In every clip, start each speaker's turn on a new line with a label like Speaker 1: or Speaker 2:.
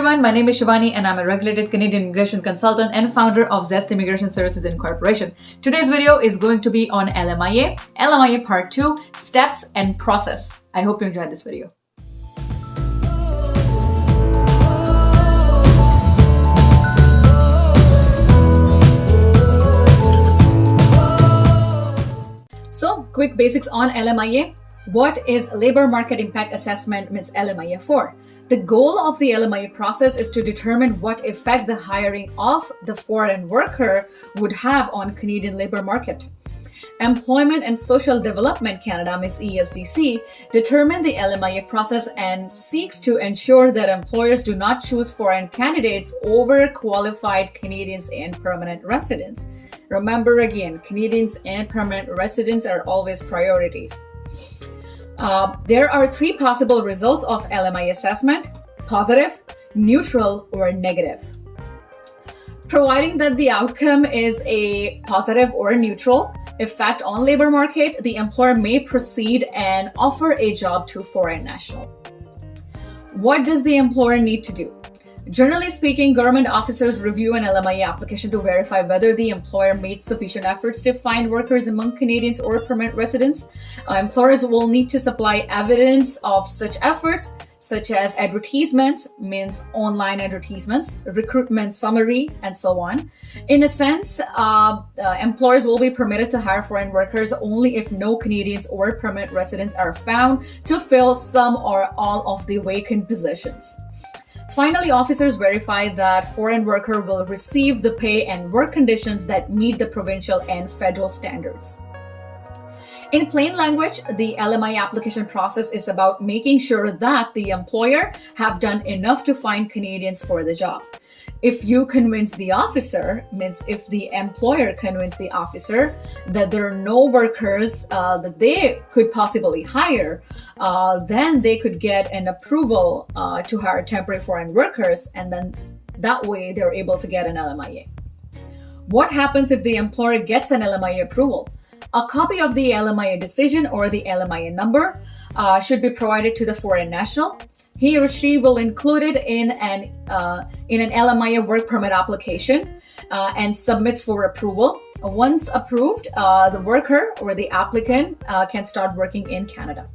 Speaker 1: everyone, my name is Shivani and I'm a regulated Canadian immigration consultant and founder of Zest Immigration Services Incorporation. Today's video is going to be on LMIA Part 2, Steps and Process. I hope you enjoyed this video. So, quick basics on LMIA. What is Labor Market Impact Assessment means LMIA for? The goal of the LMIA process is to determine what effect the hiring of the foreign worker would have on Canadian labor market. Employment and Social Development Canada, means ESDC, determine the LMIA process and seeks to ensure that employers do not choose foreign candidates over qualified Canadians and permanent residents. Remember again, Canadians and permanent residents are always priorities. There are three possible results of LMIA assessment: positive, neutral, or negative. Providing that the outcome is a positive or neutral effect on labor market, the employer may proceed and offer a job to foreign national. What does the employer need to do? Generally speaking, government officers review an LMIA application to verify whether the employer made sufficient efforts to find workers among Canadians or permanent residents. Employers will need to supply evidence of such efforts, such as advertisements, means online advertisements, recruitment summary, and so on. In a sense, employers will be permitted to hire foreign workers only if no Canadians or permanent residents are found to fill some or all of the vacant positions. Finally, officers verify that foreign worker will receive the pay and work conditions that meet the provincial and federal standards. In plain language, the LMIA application process is about making sure that the employer have done enough to find Canadians for the job. If you convince the officer, means if the employer convince the officer that there are no workers that they could possibly hire, then they could get an approval to hire temporary foreign workers, and then that way they're able to get an LMIA. What happens if the employer gets an LMIA approval? A copy of the LMIA decision or the LMIA number should be provided to the foreign national. He or she will include it in an LMIA work permit application and submits for approval. Once approved, the worker or the applicant can start working in Canada.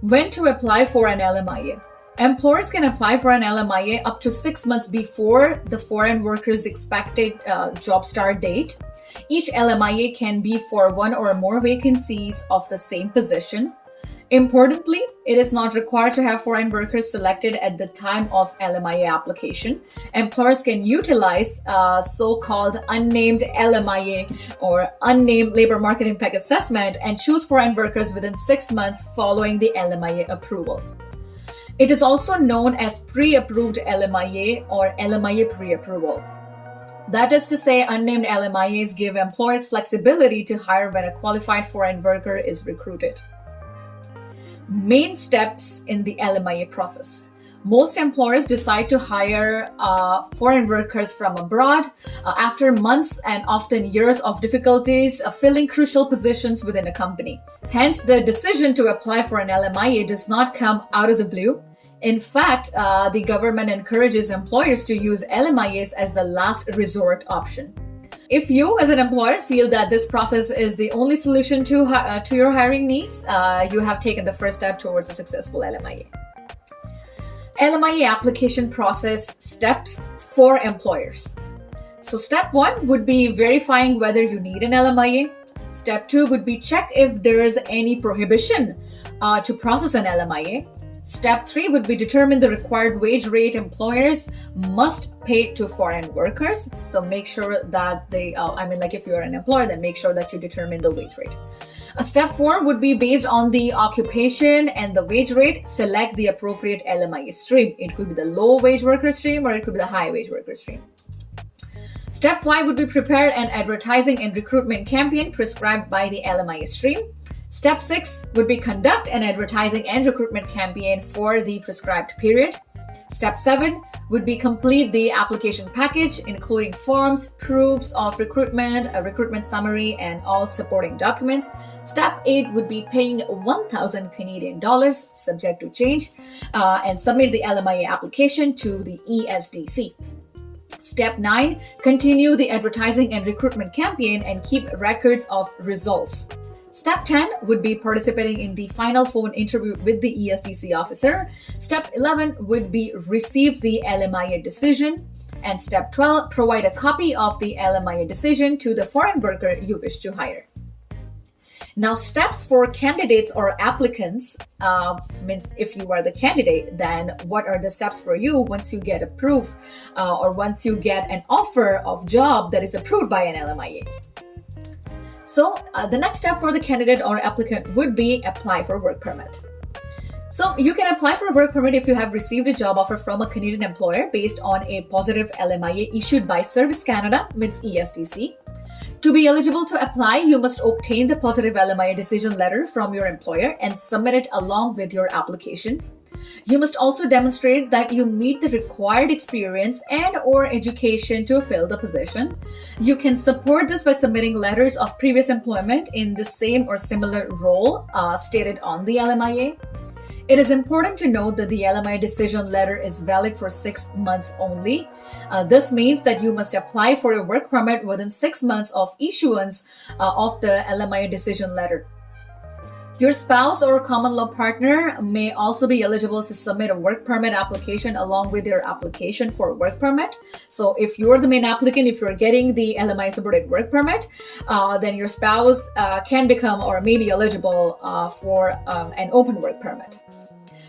Speaker 1: When to apply for an LMIA? Employers can apply for an LMIA up to 6 months before the foreign worker's expected job start date. Each LMIA can be for one or more vacancies of the same position. Importantly, it is not required to have foreign workers selected at the time of LMIA application. Employers can utilize so-called unnamed LMIA or unnamed labor market impact assessment and choose foreign workers within 6 months following the LMIA approval. It is also known as pre-approved LMIA or LMIA pre-approval. That is to say, unnamed LMIAs give employers flexibility to hire when a qualified foreign worker is recruited. Main steps in the LMIA process. Most employers decide to hire foreign workers from abroad after months and often years of difficulties filling crucial positions within a company. Hence, the decision to apply for an LMIA does not come out of the blue. In fact, the government encourages employers to use LMIAs as the last resort option. If you as an employer feel that this process is the only solution to your hiring needs, you have taken the first step towards a successful LMIA. LMIA application process steps for employers. So step 1 would be verifying whether you need an LMIA. Step 2 would be check if there is any prohibition to process an LMIA. Step 3 would be determine the required wage rate employers must pay to foreign workers. So make sure that if you're an employer, then make sure that you determine the wage rate. Step 4 would be based on the occupation and the wage rate, select the appropriate LMIA stream. It could be the low wage worker stream or it could be the high wage worker stream. Step 5 would be prepare an advertising and recruitment campaign prescribed by the LMIA stream. Step 6 would be conduct an advertising and recruitment campaign for the prescribed period. Step 7 would be complete the application package, including forms, proofs of recruitment, a recruitment summary, and all supporting documents. Step 8 would be paying 1,000 Canadian dollars, subject to change, and submit the LMIA application to the ESDC. Step 9, continue the advertising and recruitment campaign and keep records of results. Step 10 would be participating in the final phone interview with the ESDC officer. Step 11 would be receive the LMIA decision. And step 12, provide a copy of the LMIA decision to the foreign worker you wish to hire. Now, steps for candidates or applicants means if you are the candidate, then what are the steps for you once you get approved or once you get an offer of job that is approved by an LMIA? So the next step for the candidate or applicant would be apply for work permit. So you can apply for a work permit if you have received a job offer from a Canadian employer based on a positive LMIA issued by Service Canada, means ESDC. To be eligible to apply, you must obtain the positive LMIA decision letter from your employer and submit it along with your application. You must also demonstrate that you meet the required experience and or education to fill the position. You can support this by submitting letters of previous employment in the same or similar role stated on the LMIA. It is important to note that the LMIA decision letter is valid for 6 months only. This means that you must apply for a work permit within 6 months of issuance of the LMIA decision letter. Your spouse or common law partner may also be eligible to submit a work permit application along with their application for a work permit. So if you're the main applicant, if you're getting the LMIA supported work permit, then your spouse can become or may be eligible for an open work permit.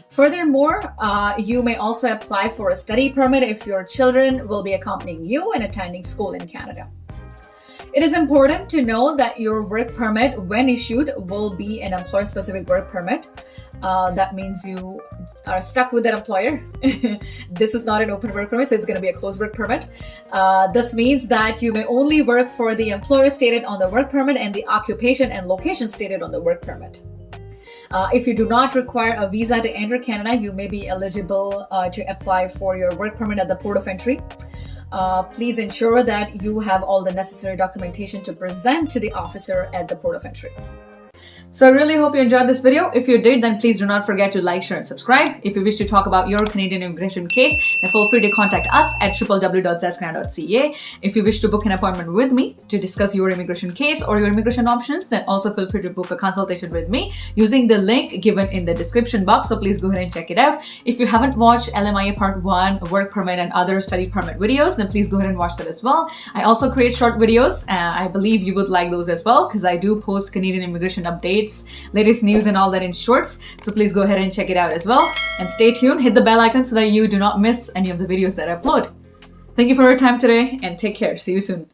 Speaker 1: Furthermore, you may also apply for a study permit if your children will be accompanying you and attending school in Canada. It is important to know that your work permit, when issued, will be an employer-specific work permit. That means you are stuck with that employer. This is not an open work permit, so it's going to be a closed work permit. This means that you may only work for the employer stated on the work permit and the occupation and location stated on the work permit. If you do not require a visa to enter Canada, you may be eligible to apply for your work permit at the port of entry. Please ensure that you have all the necessary documentation to present to the officer at the port of entry. So I really hope you enjoyed this video. If you did, then please do not forget to like, share, and subscribe. If you wish to talk about your Canadian immigration case, then feel free to contact us at www.zscanada.ca. If you wish to book an appointment with me to discuss your immigration case or your immigration options, then also feel free to book a consultation with me using the link given in the description box. So please go ahead and check it out. If you haven't watched LMIA Part 1, Work Permit, and other study permit videos, then please go ahead and watch that as well. I also create short videos. I believe you would like those as well because I do post Canadian immigration updates, latest news, and all that in shorts. So please go ahead and check it out as well. And stay tuned, hit the bell icon so that you do not miss any of the videos that I upload. Thank you for your time today and take care. See you soon.